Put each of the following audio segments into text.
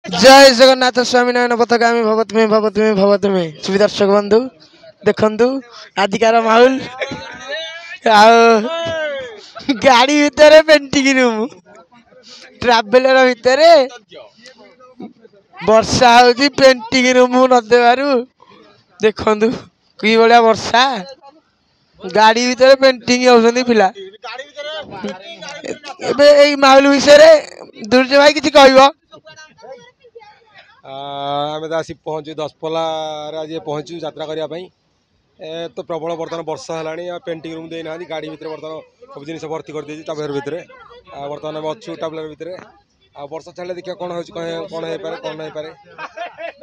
जय जगन्नाथ स्वामी नयन पथगामी भवतमे भवतमे भवतमे सुबि दर्शक बंधु देखंतु आदिकार माहौल गाड़ी भितर पेंटिंग रूम ट्रावेलर भितर वर्षा होती पेंटिंग रूम न देवारु देखंतु कि बड़ा वर्षा गाड़ी भितर पेंटिंग होउछंती पिला एबे एई माहौल विषय दुर्जय भाई किछि कहइबो आम तो आसी पहुँचु दशपल्ला आज पहुँचु यात्रा करने तो प्रबल बर्तमान वर्षा है पेंटिंग रूम देना गाड़ी भितर बर्तमान सब जिन भर्ती कर टाब्लेर भितर बर्तमान आम अच्छु टाब्लेर भितर वर्षा छाड़े देखिए कौन हो कौन हो पारे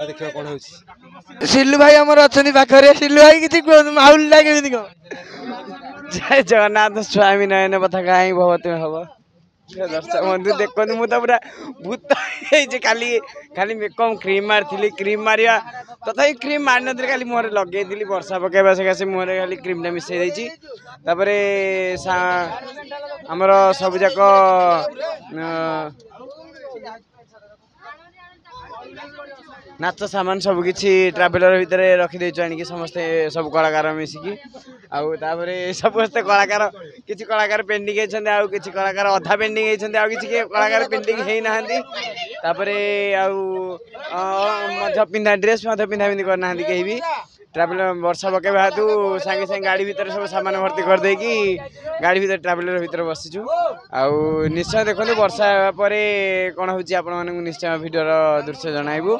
देखिए कौन हो सिल्लू भाई आमर अच्छा पाखे सिल्लू भाई किसी माहौल लगे जय जगन्नाथ स्वामी नयन पथगा बहुत हम दर्शक बंधु देखते मुझे तो पूरा भूत खाली खाली मेकअप क्रीम मारी क्रीम मारिया तथा क्रीम मारी नी खाली मुहर लगे वर्षा पकेबा सकाशे मुहर खाली क्रीम मिसई आमर सब जाक नाच सामान सबकि ट्रावेलर भितर रखिदे आनिकी समस्ते सब कलाकार मिसिकी आउे समस्ते कलाकार किसी कलाकार पेंडिंग होती आउ किसी कलाकार अधा पेंडिंग होती आउ किसी कलाकार पेंडिंग होना पिंधा ड्रेस पिंधा पिंधि करना कहीं भी ट्रावेलर वर्षा पकेबा हेतु सांगे सांगे गाड़ी भितर सब सामान भर्ती करदे कि गाड़ी भितर ट्रावेलर भितर बसीचु आउ निश्चय देखो वर्षा पर कौन होची आपण मानक निश्चय वीडियोर दृश्य जणाइबु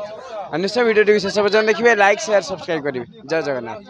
निश्चय वीडियो टी शेष पर्यंत देखिए लाइक शेयर सब्सक्राइब करेंगे जय जगन्नाथ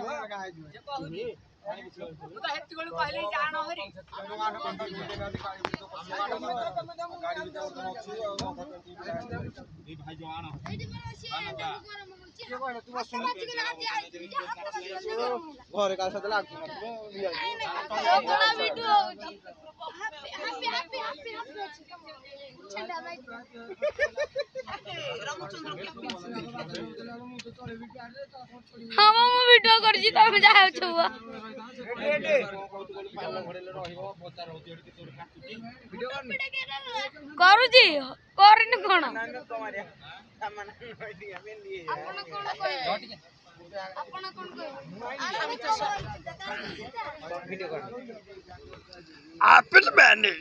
हाँ मु वीडियो करछि तमे जाय छुआ करूछि करनी कोन आपण माने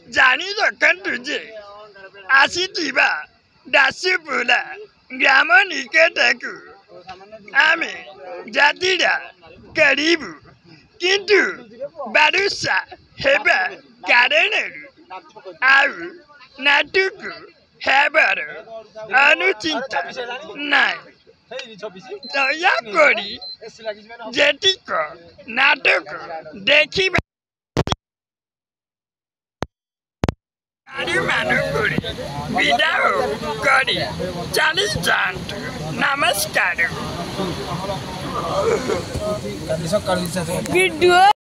जानी रखंतु जे आसीथिबा दासीपुला ग्राम निकटकु आमे जातिरा करीबु किंतु बारुसा हेबा कारणरु आउ नाटुकु हेबार अनुचिंता नाय दयाकरी जेटिक नाटक देखिबा विदाओ करी चली जात नमस्कार वीडियो